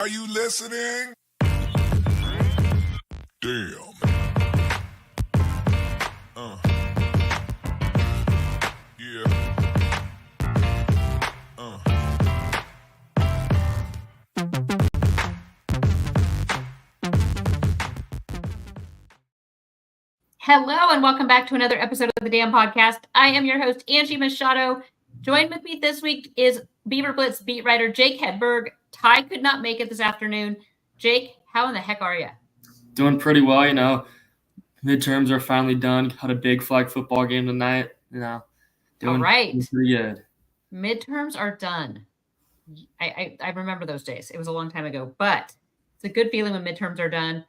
Are you listening? Damn. Yeah. Hello and welcome back to another episode of the Damn Podcast. I am your host, Angie Machado. Joined with me this week is BeaverBlitz beat writer Jake Hedberg. Ty could not make it this afternoon. Jake, how in the heck are you? Doing pretty well, Midterms are finally done. Had a big flag football game tonight, Doing All right. pretty good. Midterms are done. I remember those days. It was a long time ago, but it's a good feeling when midterms are done.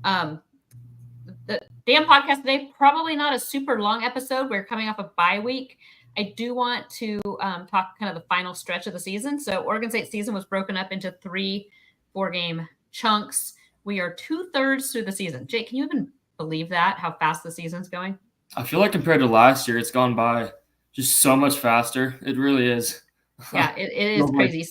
The Damn Podcast today, probably not a super long episode. We're coming off a bye week. I do want to talk kind of the final stretch of the season. So Oregon State season was broken up into 3 4-game chunks. We are 2/3 through the season. Jake, can you even believe that, how fast the season's going? I feel like compared to last year, it's gone by just so much faster. It really is. Yeah, it is crazy.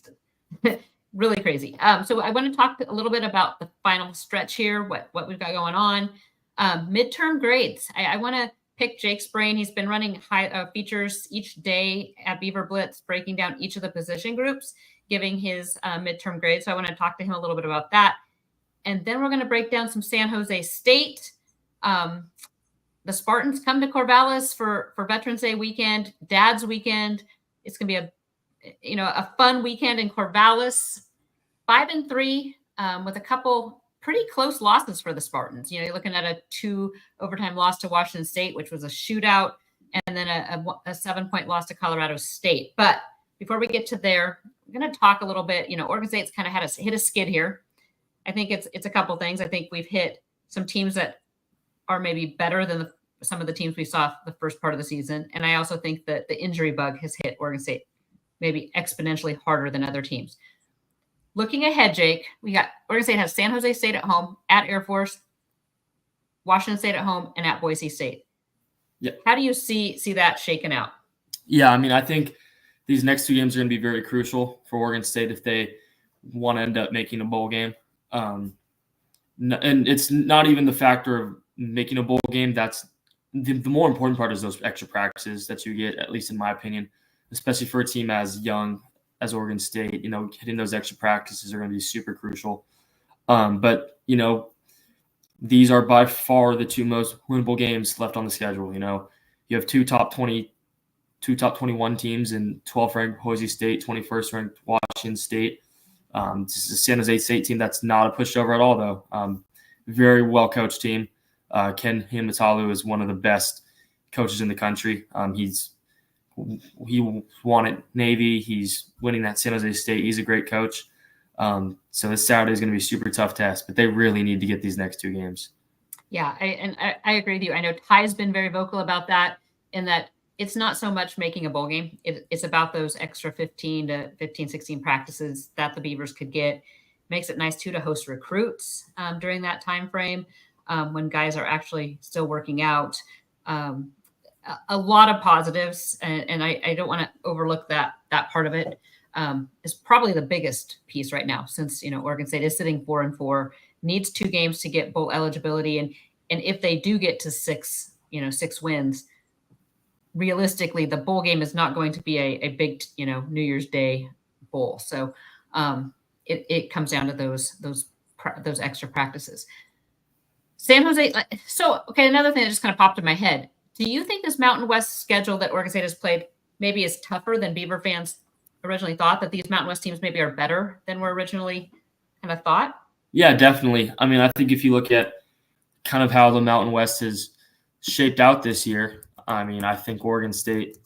Really crazy. So I want to talk a little bit about the final stretch here, what we've got going on. Midterm grades. I want to pick Jake's brain. He's been running features each day at BeaverBlitz, breaking down each of the position groups, giving his midterm grades. So I want to talk to him a little bit about that. And then we're going to break down some San Jose State. The Spartans come to Corvallis for Veterans Day weekend, Dad's weekend. It's going to be a fun weekend in Corvallis. 5-3 with a couple pretty close losses for the Spartans. You're looking at a 2 overtime loss to Washington State, which was a shootout, and then a 7-point loss to Colorado State. But before we get to there, I'm going to talk a little bit. Oregon State's kind of hit a skid here. I think it's a couple things. I think we've hit some teams that are maybe better than some of the teams we saw the first part of the season. And I also think that the injury bug has hit Oregon State maybe exponentially harder than other teams. Looking ahead, Jake, we got Oregon State has San Jose State at home, at Air Force, Washington State at home, and at Boise State. Yeah. How do you see that shaken out? Yeah, I think these next 2 games are going to be very crucial for Oregon State if they want to end up making a bowl game. And it's not even the factor of making a bowl game. That's the more important part is those extra practices that you get, at least in my opinion, especially for a team as young as Oregon State. Hitting those extra practices are going to be super crucial. But these are by far the 2 most winnable games left on the schedule. You have 2 top 21 teams in 12th ranked Boise State, 21st ranked Washington State. This is a San Jose State team that's not a pushover at all, though. Very well coached team. Ken Himatalu is one of the best coaches in the country. He won at Navy. He's winning at San Jose State. He's a great coach. So this Saturday is going to be a super tough test, but they really need to get these next 2 games. Yeah, I agree with you. I know Ty's been very vocal about that, in that it's not so much making a bowl game. It's about those extra 15 to 15, 16 practices that the Beavers could get. Makes it nice, too, to host recruits during that time frame when guys are actually still working out. A lot of positives, and I don't want to overlook that part of it. Is probably the biggest piece right now, since Oregon State is sitting 4-4, needs 2 games to get bowl eligibility, and if they do get to 6 wins, realistically, the bowl game is not going to be a big New Year's Day bowl. So it comes down to those extra practices. San Jose. So okay, another thing that just kind of popped in my head. Do you think this Mountain West schedule that Oregon State has played maybe is tougher than Beaver fans originally thought, that these Mountain West teams maybe are better than were originally kind of thought? Yeah, definitely. I think if you look at kind of how the Mountain West has shaped out this year, I think Oregon State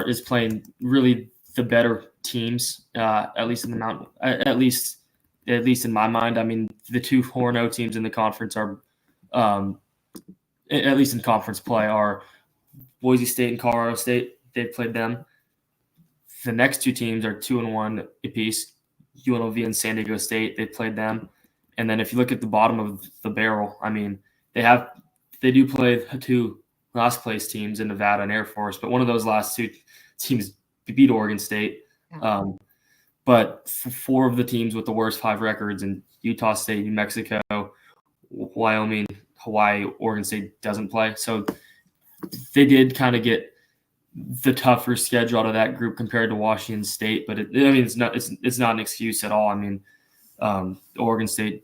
is playing really the better teams, at least in the Mountain, at least in my mind. The 2 4-0 teams in the conference are, at least in conference play, are Boise State and Colorado State. They've played them. The next 2 teams are 2-1 apiece. UNLV and San Diego State, they played them. And then if you look at the bottom of the barrel, they do play the 2 last place teams in Nevada and Air Force, but one of those last 2 teams beat Oregon State. but four of the teams with the worst 5 records in Utah State, New Mexico, Wyoming, Hawaii, Oregon State doesn't play. So they did kind of get the tougher schedule out of that group compared to Washington State, but it's not an excuse at all. I mean, Oregon State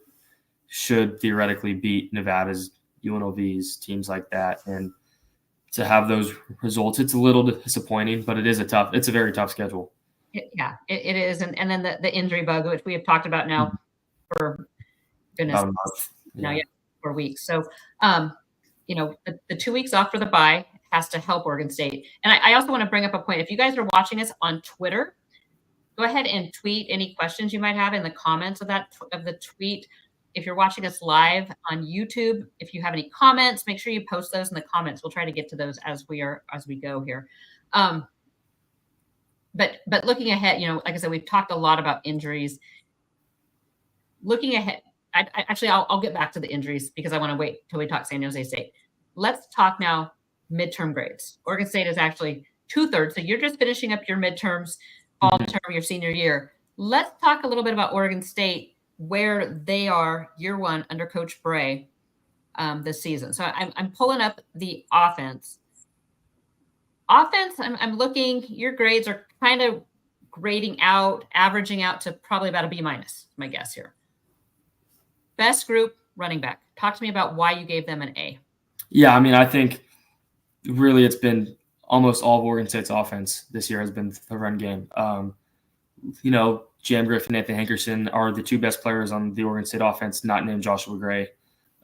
should theoretically beat Nevada's, UNLV's, teams like that, and to have those results, it's a little disappointing, but it's a very tough schedule. It is, and then the injury bug, which we have talked about now for goodness, now 4 weeks. So, the 2 weeks off for the bye has to help Oregon State. And I also want to bring up a point. If you guys are watching us on Twitter, go ahead and tweet any questions you might have in the comments of the tweet. If you're watching us live on YouTube, if you have any comments, make sure you post those in the comments. We'll try to get to those as we go here. But looking ahead, like I said, we've talked a lot about injuries. Looking ahead, I'll get back to the injuries because I want to wait till we talk San Jose State. Let's talk now midterm grades. Oregon State is actually 2/3, so you're just finishing up your midterms all term your senior year. Let's talk a little bit about Oregon State, where they are year one under Coach Bray this season. So I'm pulling up the offense. I'm looking, your grades are kind of averaging out to probably about a B-, my guess here. Best group, running back. Talk to me about why you gave them an A. Yeah, I mean, I think really it's been almost all of Oregon State's offense this year has been the run game. Jam Griffin and Anthony Hankerson are the 2 best players on the Oregon State offense, not named Joshua Gray.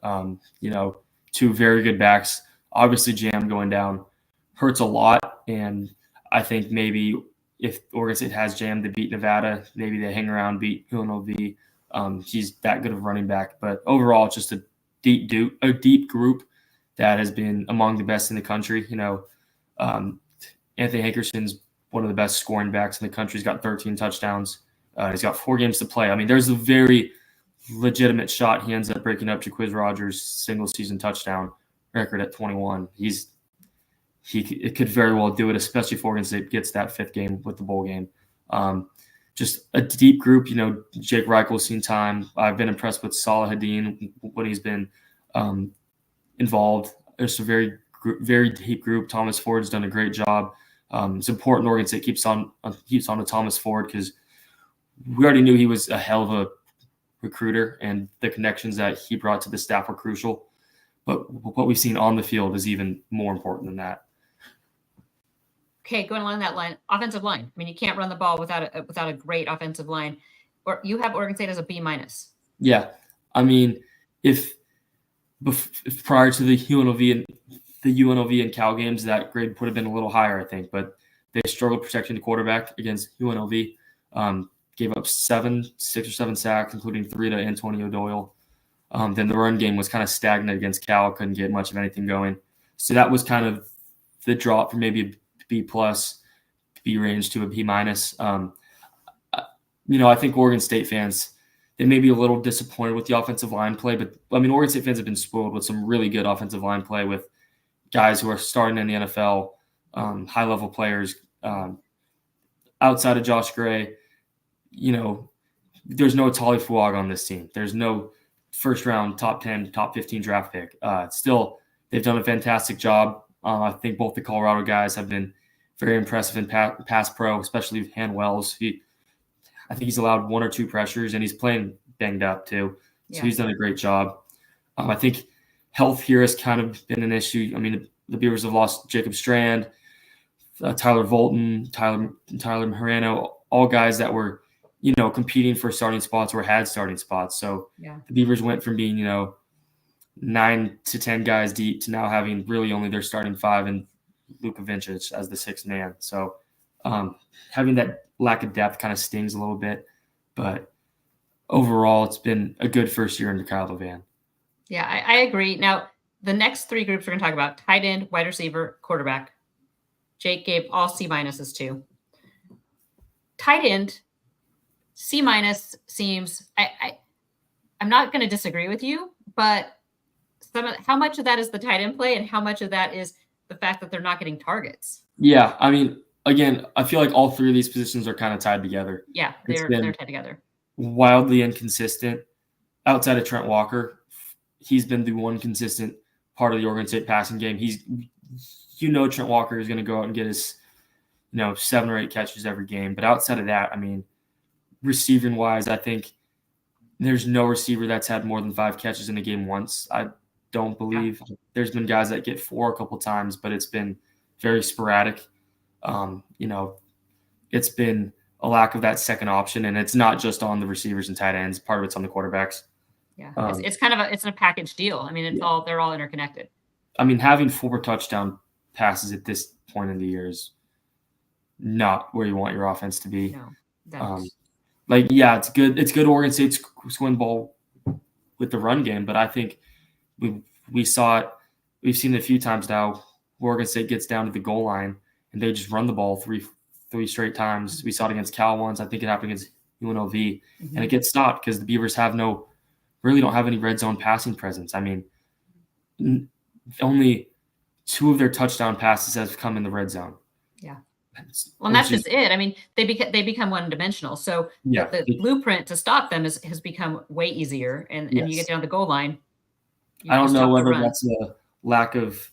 2 very good backs. Obviously, Jam going down hurts a lot, and I think maybe if Oregon State has Jam to beat Nevada, maybe they hang around, beat UNLV. He's that good of a running back. But overall, it's just a deep group that has been among the best in the country. Anthony Hankerson's one of the best scoring backs in the country. He's got 13 touchdowns. He's got 4 games to play. I mean, there's a very legitimate shot he ends up breaking up Jaquiz Rogers' single-season touchdown record at 21. It could very well do it, especially if Oregon State gets that 5th game with the bowl game. Just a deep group. Jake Reichel's seen time. I've been impressed with Salah Hadeen when he's been involved. It's a very, very deep group. Thomas Ford's done a great job. It's important Oregon State keeps on to Thomas Ford because we already knew he was a hell of a recruiter, and the connections that he brought to the staff were crucial. But what we've seen on the field is even more important than that. Okay, going along that line, offensive line. I mean, you can't run the ball without a great offensive line. Or you have Oregon State as a B-. Yeah, I mean, if prior to the UNLV and Cal games, that grade would have been a little higher, I think. But they struggled protecting the quarterback against UNLV. Gave up 6 or 7 sacks, including 3 to Antonio Doyle. Then the run game was kind of stagnant against Cal, couldn't get much of anything going. So that was kind of the drop from maybe a B+, B range to a B-. I think Oregon State fans, they may be a little disappointed with the offensive line play, but I mean, Oregon State fans have been spoiled with some really good offensive line play with guys who are starting in the NFL, high-level players. Outside of Josh Gray, there's no Tali Fuag on this team. There's no first-round, top 10, top 15 draft pick. Still, they've done a fantastic job. I think both the Colorado guys have been very impressive in pass pro, especially Han Wells. I think he's allowed 1 or 2 pressures, and he's playing banged up too. So he's done a great job. I think health here has kind of been an issue. I mean, the Beavers have lost Jacob Strand, Tyler Volton, Tyler Moreno, all guys that were, competing for starting spots or had starting spots. So the Beavers went from being, 9 to 10 guys deep to now having really only their starting 5 and Luka Vincic as the 6th man. So having that lack of depth kind of stings a little bit, but overall it's been a good first year under Kyle Levan. Yeah, I agree. Now, the next 3 groups we're going to talk about: tight end, wide receiver, quarterback. Jake gave all C- too. Tight end, C- seems, I'm not going to disagree with you, but how much of that is the tight end play and how much of that is the fact that they're not getting targets? Yeah, I mean, again, I feel like all three of these positions are kind of tied together. Yeah, It's they're been tied together. wildly inconsistent. Outside of Trent Walker, he's been the one consistent part of the Oregon State passing game. Trent Walker is going to go out and get his, 7 or 8 catches every game. But outside of that, I mean, receiving wise, I think there's no receiver that's had more than 5 catches in a game once. I don't believe. There's been guys that get 4 a couple times, but it's been very sporadic. It's been a lack of that second option, and it's not just on the receivers and tight ends. Part of it's on the quarterbacks. Yeah, it's kind of a package deal. I mean, they're all interconnected. I mean, having 4 touchdown passes at this point in the year is not where you want your offense to be. No, it's good. It's good Oregon State's scoring the ball with the run game, but I think we saw it. We've seen it a few times now. Oregon State gets down to the goal line and they just run the ball three straight times. We saw it against Cal once. I think it happened against UNLV, and it gets stopped because the Beavers really don't have any red zone passing presence. I mean, only 2 of their touchdown passes have come in the red zone. Yeah. Well, and that's just it. I mean, they become one-dimensional. So the blueprint to stop them has become way easier. And you get down the goal line. I don't know whether that's a lack of,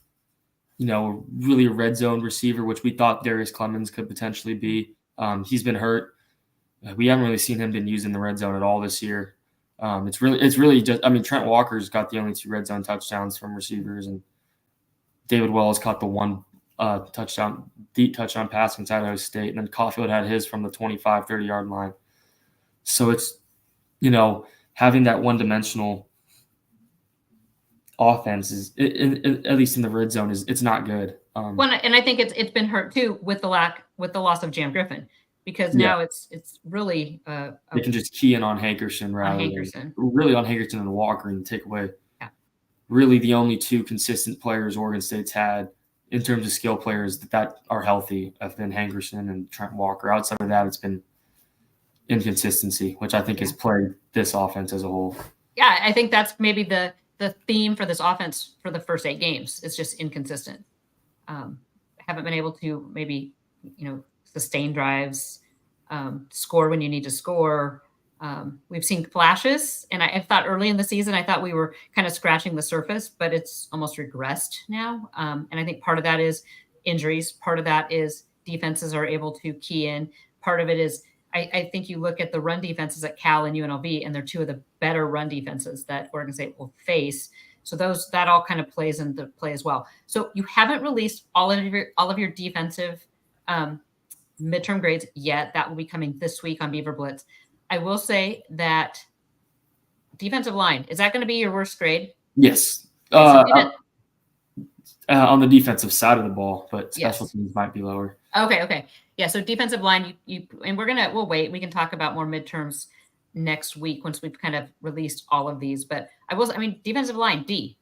really a red zone receiver, which we thought Darius Clemens could potentially be. He's been hurt. We haven't really seen him been used in the red zone at all this year. It's really just, I mean, Trent Walker's got the only 2 red zone touchdowns from receivers, and David Wells caught the 1 deep touchdown pass from Idaho State, and then Caulfield had his from the 25, 30-yard line. So it's, having that one-dimensional offense is, at least in the red zone, it's not good. And I think it's been hurt too with the loss of Jam Griffin, because now it's really they can just key in on Hankerson really on Hankerson and Walker and take away really the only 2 consistent players Oregon State's had in terms of skill players that are healthy have been Hankerson and Trent Walker. Outside of that, it's been inconsistency, which I think has plagued this offense as a whole. Yeah, I think that's maybe the theme for this offense for the first 8 games. It's just inconsistent. Haven't been able to maybe, sustain drives, score when you need to score. We've seen flashes, and I thought early in the season, I thought we were kind of scratching the surface, but it's almost regressed now. And I think part of that is injuries. Part of that is defenses are able to key in. Part of it is, I think you look at the run defenses at Cal and UNLV, and they're 2 of the better run defenses that Oregon State will face. So that all kind of plays into play as well. So you haven't released all of your defensive midterm grades yet. That will be coming this week on BeaverBlitz. I will say that defensive line, is that going to be your worst grade? Yes. On the defensive side of the ball, but special teams might be lower. Okay. Yeah. So defensive line, and we'll wait. We can talk about more midterms next week once we've kind of released all of these. But defensive line, D.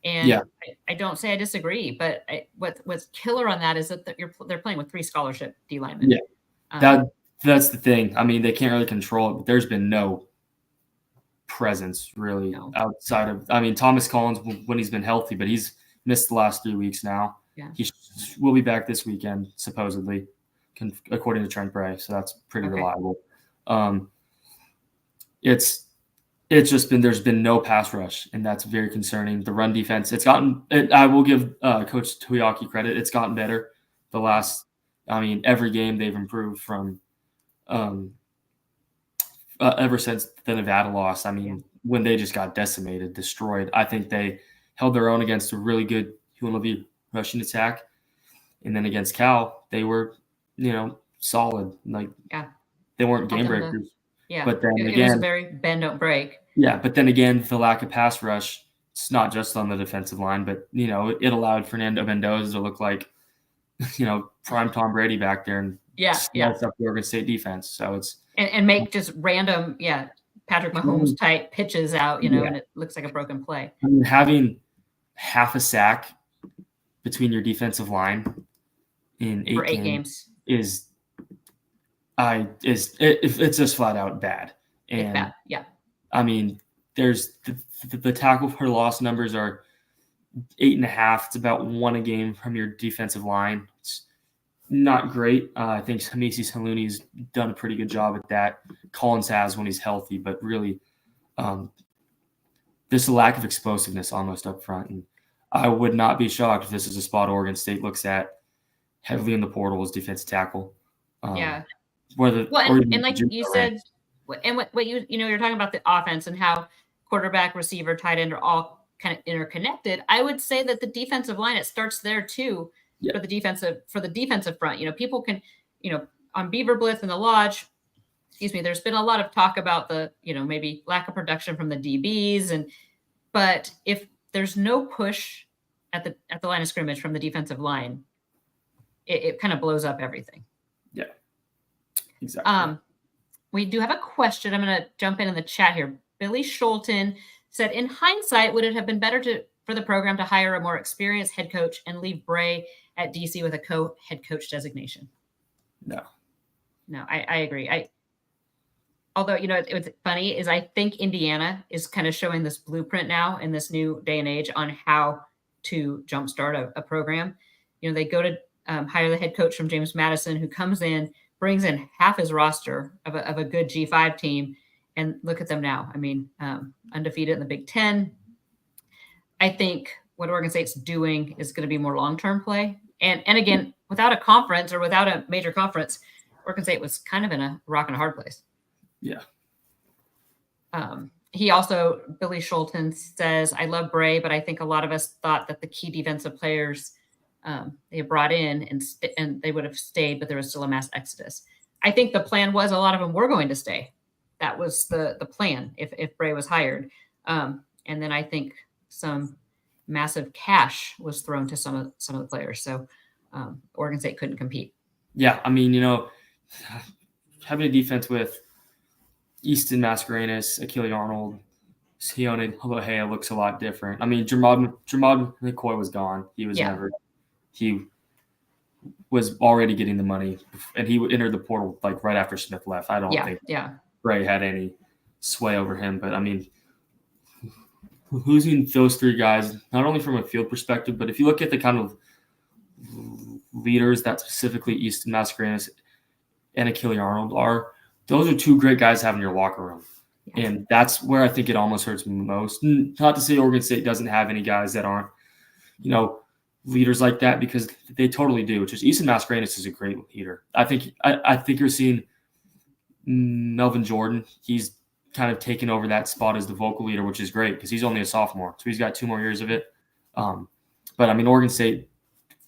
And I don't say I disagree, but what's killer on that is that they're playing with 3 scholarship D linemen. Yeah. That's the thing. I mean, they can't really control it, but there's been no presence really outside of, Thomas Collins when he's been healthy, but he's missed the last 3 weeks now. Yeah. He will be back this weekend, supposedly, according to Trent Bray. So that's pretty reliable. It's just been, there's been no pass rush, and that's very concerning. The run defense, I will give Coach Tuiaki credit. It's gotten better the last, every game they've improved from ever since the Nevada loss. When they just got decimated, destroyed. I think they held their own against a really good UNLV rushing attack. And then against Cal, they were, solid. They weren't game breakers. But then it again, was very bend, don't break. Yeah, but then again, the lack of pass rush, it's not just on the defensive line, but, it allowed Fernando Mendoza to look like, prime Tom Brady back there and up the Oregon State defense. So it's and make just random, Patrick Mahomes type pitches out, and it looks like a broken play. Having half a sack between your defensive line in 8 games is it's just flat out bad. And it's bad. Yeah. There's the tackle for loss numbers are 8.5. It's about 1 a game from your defensive line. not great. I think Hamisi Haluni's done a pretty good job at that. Collins has when he's healthy, but really there's a lack of explosiveness almost up front. And I would not be shocked if this is a spot Oregon State looks at heavily in the portal as defensive tackle. Yeah. And like you said, and what you're talking about the offense and how quarterback, receiver, tight end are all kind of interconnected. I would say that the defensive line, it starts there too. Yeah. For the defensive front. People can, on BeaverBlitz and the Lodge, there's been a lot of talk about the, maybe lack of production from the DBs. But if there's no push at the line of scrimmage from the defensive line, it kind of blows up everything. Yeah, exactly. We do have a question. I'm going to jump in the chat here. Billy Scholten said, in hindsight, would it have been better for the program to hire a more experienced head coach and leave Bray at DC with a co-head coach designation? No, I agree. Although, what's funny is I think Indiana is kind of showing this blueprint now in this new day and age on how to jumpstart a program. They go to hire the head coach from James Madison, who comes in, brings in half his roster of a good G5 team, and look at them now. I mean, undefeated in the Big Ten. I think what Oregon State's doing is going to be more long-term play. And again, without a conference or without a major conference, Oregon State was kind of in a rock and a hard place. Yeah. He also, Billy Scholten says, I love Bray, but I think a lot of us thought that the key defensive players they brought in and they would have stayed, but there was still a mass exodus. I think the plan was a lot of them were going to stay. That was the plan if Bray was hired. And then I think some massive cash was thrown to some of the players. So Oregon State couldn't compete. Yeah. I mean, having a defense with Easton Mascarenas, Achille Arnold, Sione Lohea looks a lot different. I mean, Jermod McCoy was gone. He was already getting the money, and he entered the portal like right after Smith left. I don't think Bray had any sway over him. But I mean, losing those three guys, not only from a field perspective, but if you look at the kind of leaders that specifically Easton Mascarenas and Achille Arnold are, those are two great guys to have in your locker room. Yeah. And that's where I think it almost hurts most. Not to say Oregon State doesn't have any guys that aren't, leaders like that, because they totally do. Just Easton Mascarenas is a great leader. I think you're seeing Melvin Jordan. He's kind of taken over that spot as the vocal leader, which is great because he's only a sophomore, so he's got 2 more years of it. But I mean, Oregon State,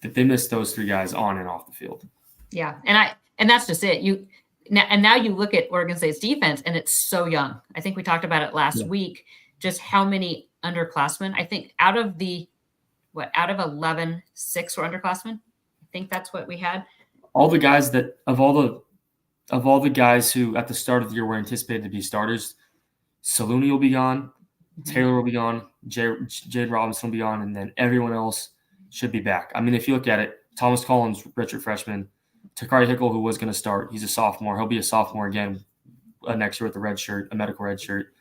they missed those three guys on and off the field. Yeah, and that's just it. Now you look at Oregon State's defense, and it's so young. I think we talked about it last week, just how many underclassmen. I think out of 11, 6 were underclassmen. I think that's what we had. All the guys of all the guys who at the start of the year were anticipated to be starters, Saluni will be gone, Taylor will be gone, Jade Robinson will be gone, and then everyone else should be back. I mean, if you look at it, Thomas Collins, redshirt freshman, Takari Hickle, who was going to start, he's a sophomore. He'll be a sophomore again next year with a medical red shirt.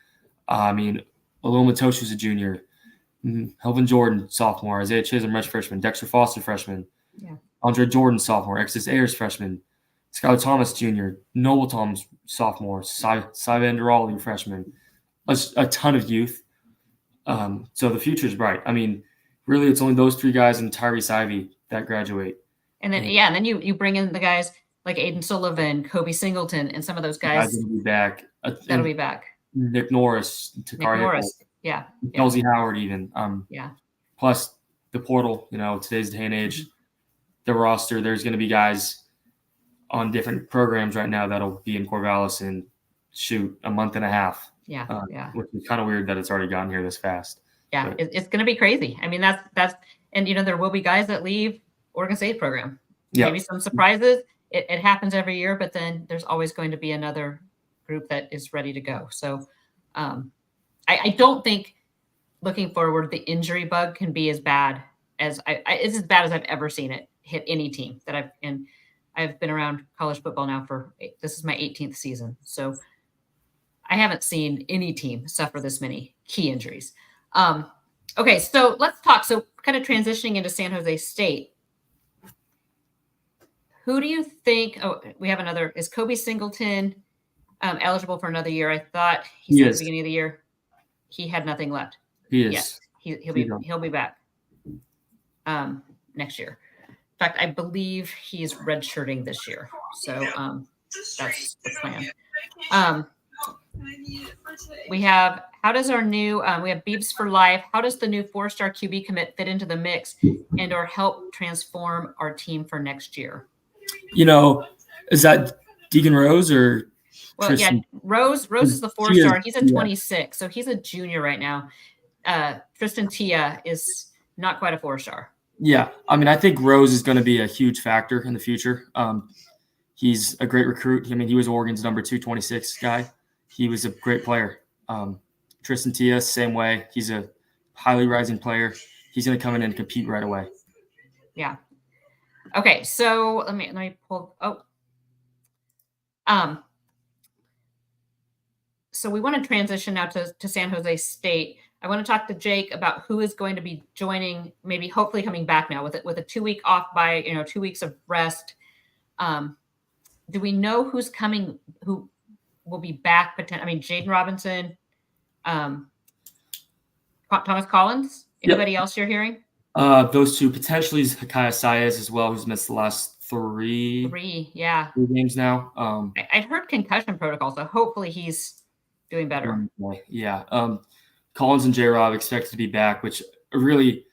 I mean, Aloma Toshu's a junior. Helvin Jordan, sophomore. Isaiah Chisholm, redshirt freshman. Dexter Foster, freshman. Yeah. Andre Jordan, sophomore. Exodus Ayers, freshman. Skylar Thomas, junior. Noble Thomas, sophomore. Cy Vanderalli, freshman. A ton of youth. So the future is bright. I mean, really, it's only those 3 guys and Tyrese Ivey that graduate. And then, and then you bring in the guys like Aiden Sullivan, Kobe Singleton, and some of those guys. That'll be back. That'll be back. Nick Norris, Takari Hickle. Yeah. Kelsey Howard even. Plus the portal, today's day and age, the roster, there's going to be guys on different programs right now that'll be in Corvallis in a month and a half. Yeah. Which is kind of weird that it's already gotten here this fast. Yeah. It's going to be crazy. I mean, that's, and there will be guys that leave Oregon State program. Yeah. Maybe some surprises. It happens every year, but then there's always going to be another group that is ready to go. So, I don't think looking forward, the injury bug can be as bad as it's as bad as I've ever seen it hit any team that I've been around college football now this is my 18th season. So I haven't seen any team suffer this many key injuries. Okay. So let's talk. So kind of transitioning into San Jose State, Who do you think? Oh, we have another. Is Kobe Singleton eligible for another year? I thought he said at the beginning of the year he had nothing left. He is. Yes, he'll be back next year. In fact, I believe he's redshirting this year. So that's the plan. We have, how does our new, we have Beavs for life. How does the new 4-star QB commit fit into the mix and or help transform our team for next year? Is that Deacon Rose or Well, Tristan? yeah, Rose is the 4-star. He's a 26, so he's a junior right now. Tristan Tia is not quite a 4-star. Yeah, I mean, I think Rose is going to be a huge factor in the future. He's a great recruit. I mean, he was Oregon's number 226 guy. He was a great player. Tristan Tia, same way. He's a highly rising player. He's going to come in and compete right away. Yeah. Okay, so let me pull. So we want to transition now to San Jose State. I want to talk to Jake about who is going to be joining, maybe hopefully coming back now with a 2-week off by 2 weeks of rest. Do we know who's coming? Who will be back? I mean, Jaden Robinson, Thomas Collins. Anybody else you're hearing? Those two, potentially Hakai Saez as well, who's missed the last three games now. I've heard concussion protocol, so hopefully he's doing better. Yeah. Collins and J-Rob expected to be back, which really,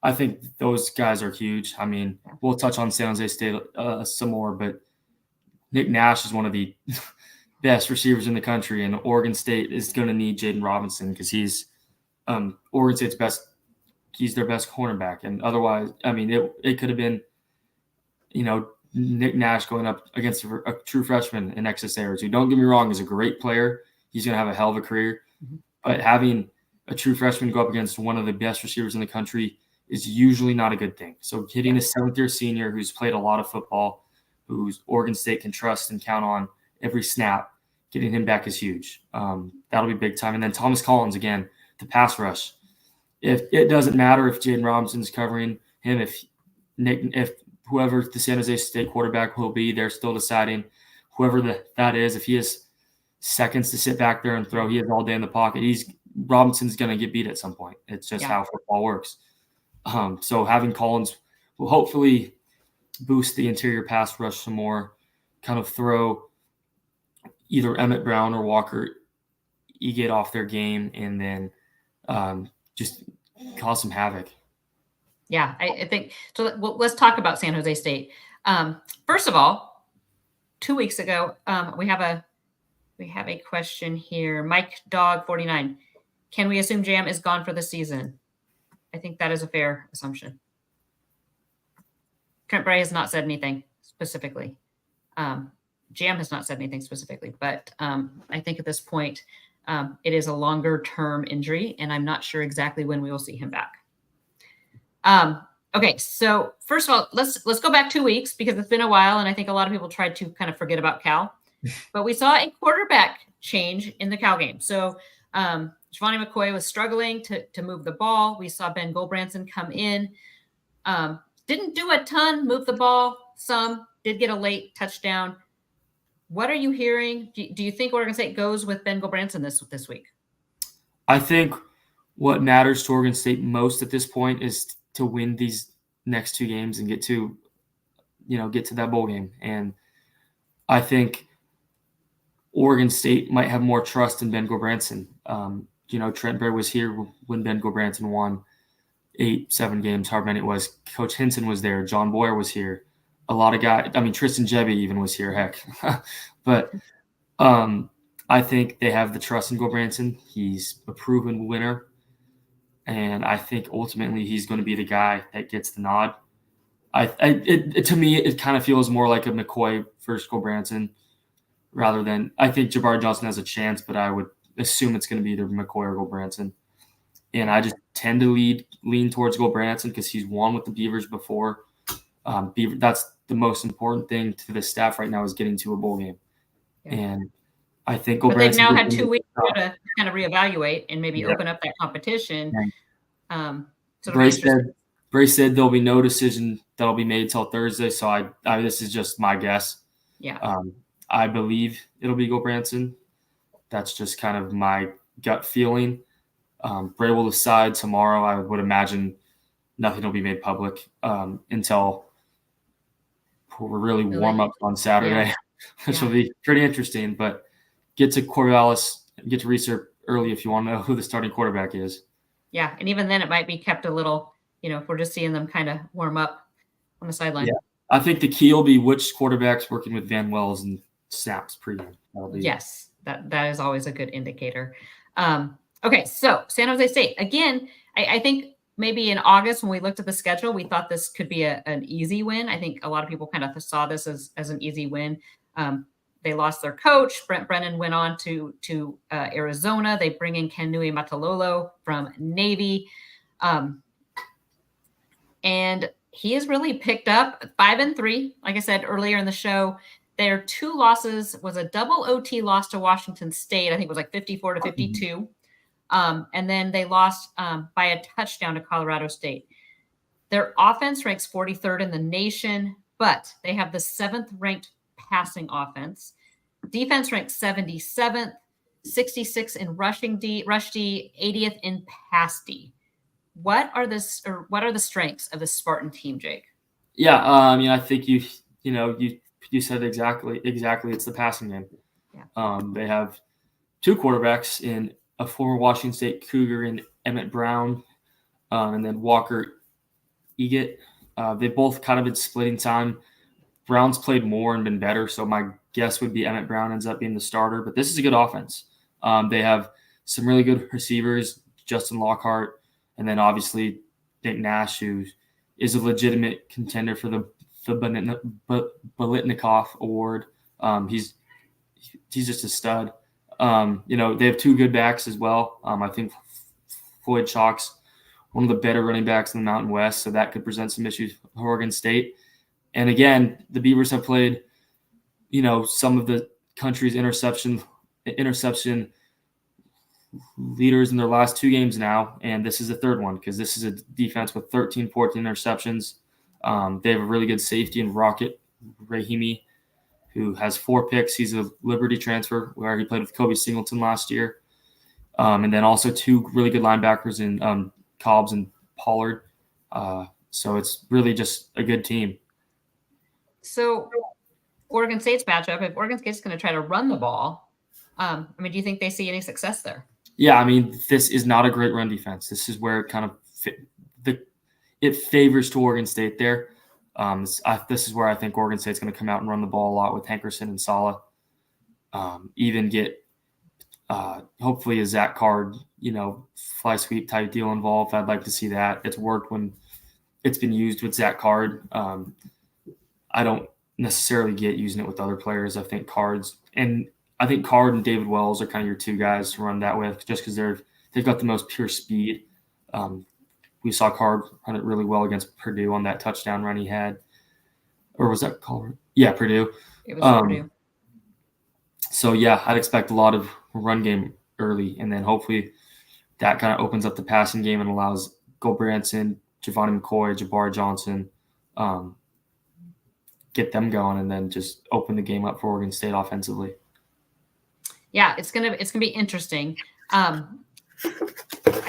I think those guys are huge. I mean, we'll touch on San Jose State some more, but Nick Nash is one of the best receivers in the country, and Oregon State is going to need Jaden Robinson because he's Oregon State's best. He's their best cornerback, and otherwise, I mean, it could have been, Nick Nash going up against a true freshman in Nexus Ayers, who, don't get me wrong, is a great player. He's going to have a hell of a career, but having a true freshman go up against one of the best receivers in the country is usually not a good thing. So hitting a 7th-year senior who's played a lot of football, who's Oregon State can trust and count on every snap, getting him back is huge. That'll be big time. And then Thomas Collins, again, the pass rush. If it doesn't matter if Jaden Robinson's covering him, if whoever the San Jose State quarterback will be, they're still deciding. Whoever that is, if he has seconds to sit back there and throw, he has all day in the pocket. Robinson's going to get beat at some point. It's just how football works. So having Collins will hopefully boost the interior pass rush some more, kind of throw either Emmett Brown or Walker Egate off their game, and then just cause some havoc. Yeah, I think so. Let's talk about San Jose State. First of all, 2 weeks ago, we have a question here. Mike Dog 49. Can we assume Jam is gone for the season? I think that is a fair assumption. Trent Bray has not said anything specifically. Jam has not said anything specifically, but I think at this point, it is a longer-term injury, and I'm not sure exactly when we will see him back. Okay, so first of all, let's go back 2 weeks because it's been a while, and I think a lot of people tried to kind of forget about Cal. But we saw a quarterback change in the Cal game. So Giovanni McCoy was struggling to move the ball. We saw Ben Goldbranson come in. Didn't do a ton, move the ball some, did get a late touchdown. What are you hearing? Do you think Oregon State goes with Ben Goldbranson this week? I think what matters to Oregon State most at this point is to win these next 2 games and get to that bowl game. And I think Oregon State might have more trust in Ben Goldbranson. Trent Bray was here when Ben Goldbranson won 8-7 games, however many it was. Coach Hinton was there. John Boyer was here. A lot of guys. I mean, Tristan Jebby even was here. Heck, but I think they have the trust in Goldbranson. He's a proven winner, and I think ultimately he's going to be the guy that gets the nod. To me, it kind of feels more like a McCoy versus Goldbranson rather than. I think Jabari Johnson has a chance, but I would assume it's going to be either McCoy or Goldbranson. And I just tend to lean towards Goldbranson because he's won with the Beavers before. That's the most important thing to the staff right now is getting to a bowl game. Yeah. And I think Goldbranson. But they've now had 2 weeks to kind of reevaluate and maybe open up that competition. So Bray said there'll be no decision that'll be made till Thursday. So I this is just my guess. Yeah. I believe it'll be Gulbranson. That's just kind of my gut feeling. Bray will decide tomorrow. I would imagine nothing will be made public until we're really warm up on Saturday, which will be pretty interesting. But get to Corvallis, get to research early if you want to know who the starting quarterback is. Yeah, and even then it might be kept a little, if we're just seeing them kind of warm up on the sideline. Yeah, I think the key will be which quarterback's working with Van Wells and snaps pregame. Yes, that is always a good indicator. Okay, so San Jose State. Again, I think maybe in August when we looked at the schedule, we thought this could be an easy win. I think a lot of people kind of saw this as an easy win. They lost their coach. Brent Brennan went on to Arizona. They bring in Kenui Matalolo from Navy. And he has really picked up 5-3. Like I said earlier in the show, their 2 losses was a double OT loss to Washington State. I think it was like 54-52. And then they lost by a touchdown to Colorado State. Their offense ranks 43rd in the nation, but they have the 7th ranked passing offense. Defense ranks 77th, 66 in rush D, 80th in pass D. What are the strengths of the Spartan team, Jake? Yeah, I think you said exactly. It's the passing game. Yeah. They have 2 quarterbacks in a former Washington State Cougar in Emmett Brown, and then Walker Eget. They both kind of been splitting time. Brown's played more and been better, so my guess would be Emmett Brown ends up being the starter. But this is a good offense. They have some really good receivers, Justin Lockhart, and then obviously Nick Nash, who is a legitimate contender for the Bolitnikoff Award. He's just a stud. They have 2 good backs as well. I think Floyd Chalk's one of the better running backs in the Mountain West, so that could present some issues for Oregon State. And again, the Beavers have played, some of the country's interception leaders in their last 2 games now, and this is the 3rd one because this is a defense with 13, 14 interceptions. They have a really good safety in Rocket Rahimi, who has 4 picks. He's a Liberty transfer where he played with Kobe Singleton last year. And then also 2 really good linebackers in Cobbs and Pollard. So it's really just a good team. So Oregon State's matchup, if Oregon State's going to try to run the ball, do you think they see any success there? Yeah, this is not a great run defense. This is where it kind of it favors to Oregon State there. This is where I think Oregon State's going to come out and run the ball a lot with Hankerson and Sala. Even get hopefully a Zach Card, fly sweep type deal involved. I'd like to see that. It's worked when it's been used with Zach Card. I don't necessarily get using it with other players. I think Card and David Wells are kind of your 2 guys to run that with, just because they've got the most pure speed. We saw Card run it really well against Purdue on that touchdown run he had. Or was that Colorado? Yeah, Purdue. It was Purdue. So, yeah, I'd expect a lot of run game early, and then hopefully that kind of opens up the passing game and allows Gulbranson, Giovanni McCoy, Jabbar Johnson, get them going, and then just open the game up for Oregon State offensively. Yeah, it's gonna be interesting. I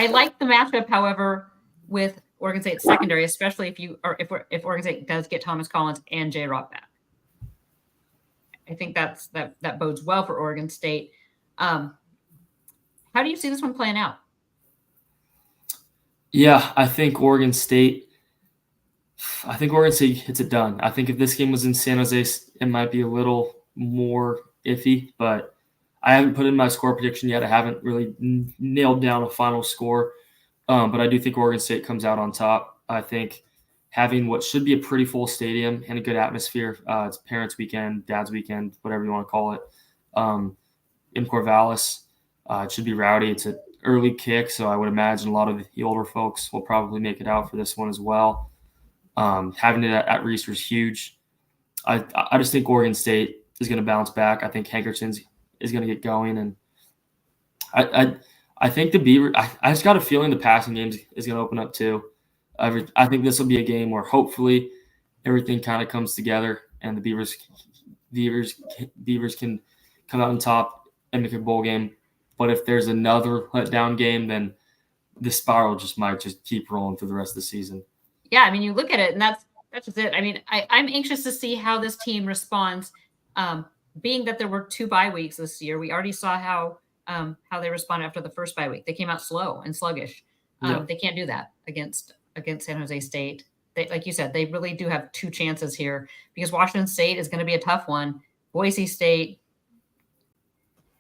like the matchup, however, with Oregon State secondary, especially if Oregon State does get Thomas Collins and J. Rock back. I think that bodes well for Oregon State. How do you see this one playing out? Yeah, I think Oregon State hits it done. I think if this game was in San Jose, it might be a little more iffy, but I haven't put in my score prediction yet. I haven't really nailed down a final score, but I do think Oregon State comes out on top. I think having what should be a pretty full stadium and a good atmosphere, it's parents' weekend, dad's weekend, whatever you want to call it, in Corvallis, it should be rowdy. It's an early kick, so I would imagine a lot of the older folks will probably make it out for this one as well. Having it at Reese was huge. I just think Oregon State is going to bounce back. I think Hankerson is going to get going, and I think the Beaver. I just got a feeling the passing game is going to open up too. I think this will be a game where hopefully everything kind of comes together and the Beavers can come out on top and make a bowl game. But if there's another letdown game, then the spiral might keep rolling through the rest of the season. Yeah, I mean, you look at it, and that's just it. I mean, I'm anxious to see how this team responds. Being that there were 2 bye weeks this year, we already saw how they responded after the first bye week. They came out slow and sluggish. They can't do that against San Jose State. They, like you said, they really do have 2 chances here because Washington State is going to be a tough one. Boise State,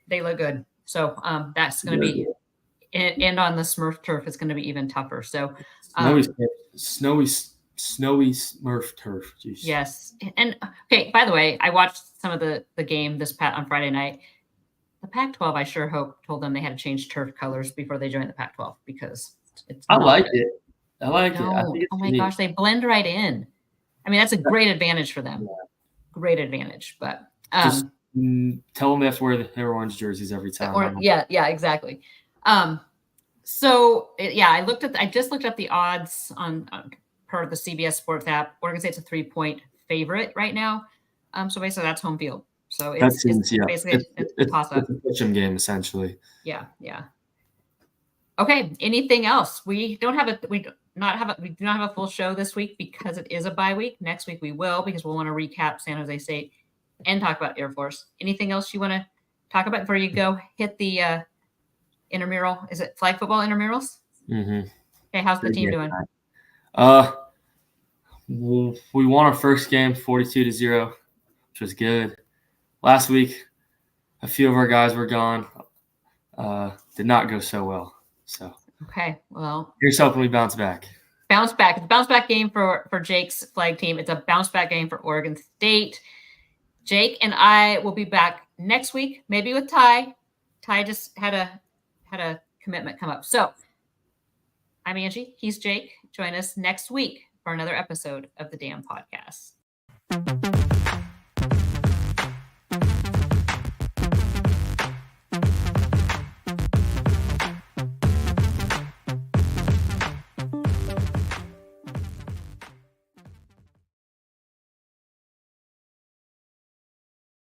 they look good. So that's going to be, and on the Smurf turf, it's going to be even tougher. So snowy Smurf turf. Jeez. Yes. And okay, by the way, I watched some of the game on Friday night. The Pac-12, I sure told them they had to change turf colors before they joined the Pac-12 because I like it. I like it. I think oh my gosh, they blend right in. I mean, that's a great advantage for them. Yeah. Great advantage, but just tell them they have to wear their orange jerseys every time. Yeah, exactly. I just looked up the odds on part of the CBS Sports app. Oregon State's a 3-point favorite right now. So basically that's home field. So it's basically a toss-up. It's a game essentially. Yeah. Okay. Anything else? We do not have a full show this week because it is a bye week. Next week we will because we'll want to recap San Jose State and talk about Air Force. Anything else you want to talk about before you go hit the intramural? Is it flag football intramurals? Mm-hmm. Okay. How's the team doing? We won our first game 42-0, which was good. Last week, a few of our guys were gone. Did not go so well. So okay, well, here's hoping we bounce back. It's a bounce back game for Jake's flag team. It's a bounce back game for Oregon State. Jake and I will be back next week, maybe with Ty. Ty just had a commitment come up. So I'm Angie. He's Jake. Join us next week for another episode of the Damn Podcast.